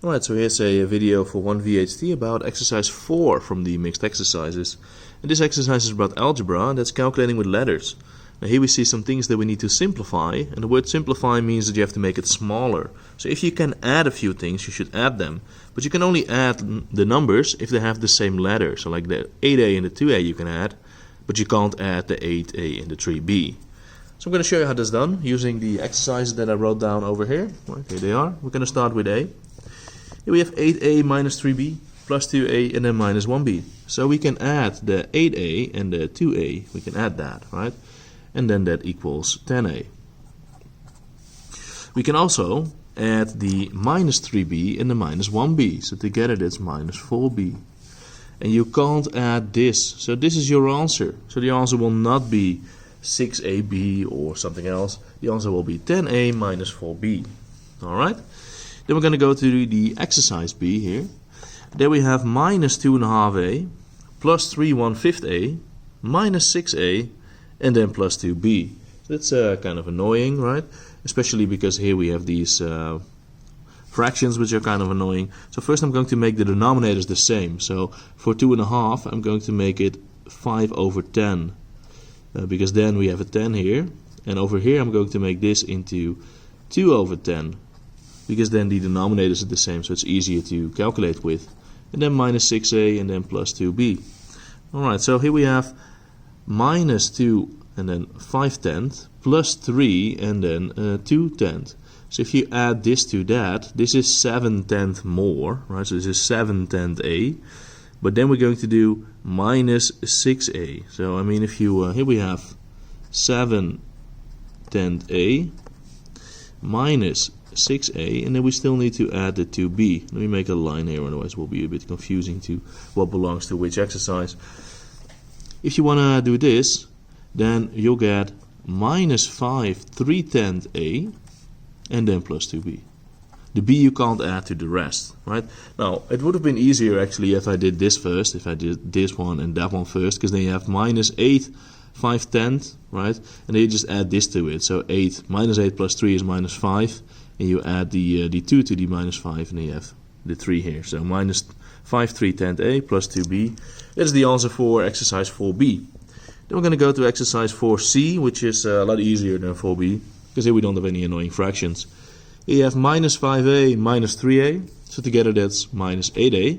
Alright, so here's a video for 1VHT about exercise 4 from the mixed exercises. And this exercise is about algebra, that's calculating with letters. Now here we see some things that we need to simplify, and the word simplify means that you have to make it smaller. So if you can add a few things, you should add them. But you can only add the numbers if they have the same letter. So like the 8a and the 2a you can add, but you can't add the 8a and the 3b. So I'm going to show you how that's done using the exercises that I wrote down over here. Right, here they are. We're going to start with a. Here we have 8a minus 3b plus 2a and then minus 1b. So we can add the 8a and the 2a. We can add that, right? And then that equals 10a. We can also add the minus 3b and the minus 1b. So together that's minus 4b. And you can't add this. So this is your answer. So the answer will not be 6ab or something else. The answer will be 10a minus 4b. Alright? Then we're going to go to the exercise B here. There we have minus 2.5a plus 3 1/5a minus 6a and then plus 2b. That's kind of annoying, right? Especially because here we have these fractions which are kind of annoying. So first I'm going to make the denominators the same. So for 2.5 I'm going to make it 5 over 10. Because then we have a 10 here. And over here I'm going to make this into 2 over 10. Because then the denominators are the same, so it's easier to calculate with. And then minus 6a and then plus 2b. Alright, so here we have minus 2 and then 5/10 plus 3 and then 2/10. So if you add this to that, this is 7/10 more, right? So this is 7/10a. But then we're going to do minus 6a. So I mean, if you here we have 7/10a minus 6a, and then we still need to add the 2b. Let me make a line here, otherwise it will be a bit confusing to what belongs to which exercise. If you want to do this, then you'll get minus 5 3/10a and then plus 2b. The b you can't add to the rest, right? Now, it would have been easier actually if I did this first, if I did this one and that one first, because then you have minus 8 5/10, right? And then you just add this to it. So 8 minus 8 plus 3 is minus 5. And you add the 2 to the minus 5, and then you have the 3 here. So minus 5 3/10a plus 2b. That is the answer for exercise 4b. Then we're going to go to exercise 4c, which is a lot easier than 4b, because here we don't have any annoying fractions. Here you have minus 5a minus 3a, so together that's minus 8a.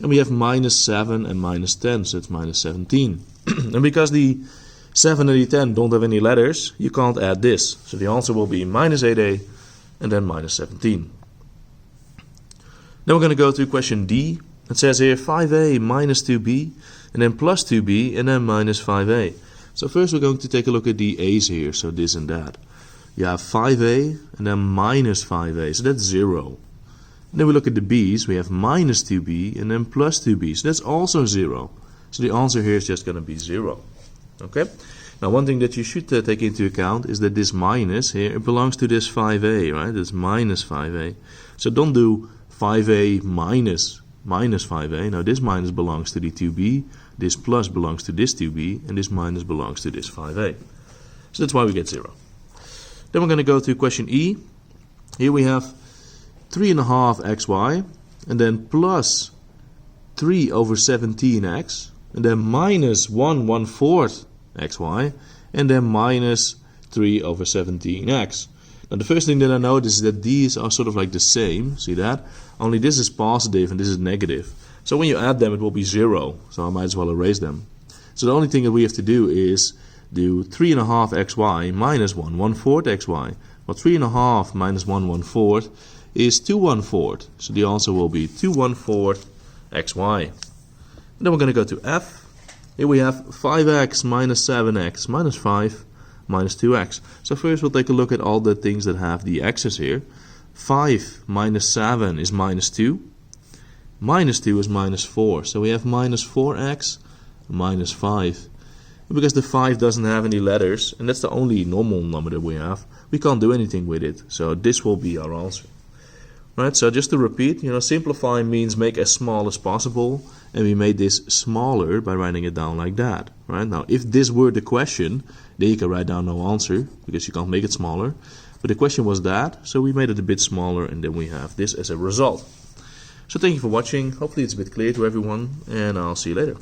And we have minus 7 and minus 10, so it's minus 17. And because the 7 and the 10 don't have any letters, you can't add this. So the answer will be minus 8a and then minus 17. Then we're going to go to question D. It says here 5a minus 2b and then plus 2b and then minus 5a. So first we're going to take a look at the a's here, so this and that. You have 5a and then minus 5a, so that's 0. And then we look at the b's, we have minus 2b and then plus 2b, so that's also 0. So the answer here is just going to be 0. Okay? Now one thing that you should take into account is that this minus here, it belongs to this 5a, right? It's minus 5a. So don't do 5a minus 5a. Now this minus belongs to the 2b, this plus belongs to this 2b, and this minus belongs to this 5a. So that's why we get 0. Then we're going to go to question E. Here we have 3.5xy, and then plus 3 over 17x, and then minus 1 1/4 xy, and then minus 3 over 17x. Now the first thing that I notice is that these are sort of like the same, see that? Only this is positive and this is negative. So when you add them it will be 0, so I might as well erase them. So the only thing that we have to do is do 3.5xy minus 1 1/4 xy. Well, 3.5 minus 1 1/4 is 2 1/4, so the answer will be 2 1/4 xy. And then we're going to go to F. Here we have 5x minus 7x minus 5 minus 2x. So first we'll take a look at all the things that have the x's here. 5 minus 7 is minus 2. Minus 2 is minus 4. So we have minus 4x minus 5. And because the 5 doesn't have any letters, and that's the only normal number that we have, we can't do anything with it. So this will be our answer. Right, so just to repeat, simplify means make as small as possible, and we made this smaller by writing it down like that. Right, now if this were the question, then you can write down no answer, because you can't make it smaller. But the question was that, so we made it a bit smaller, and then we have this as a result. So thank you for watching. Hopefully it's a bit clear to everyone, and I'll see you later.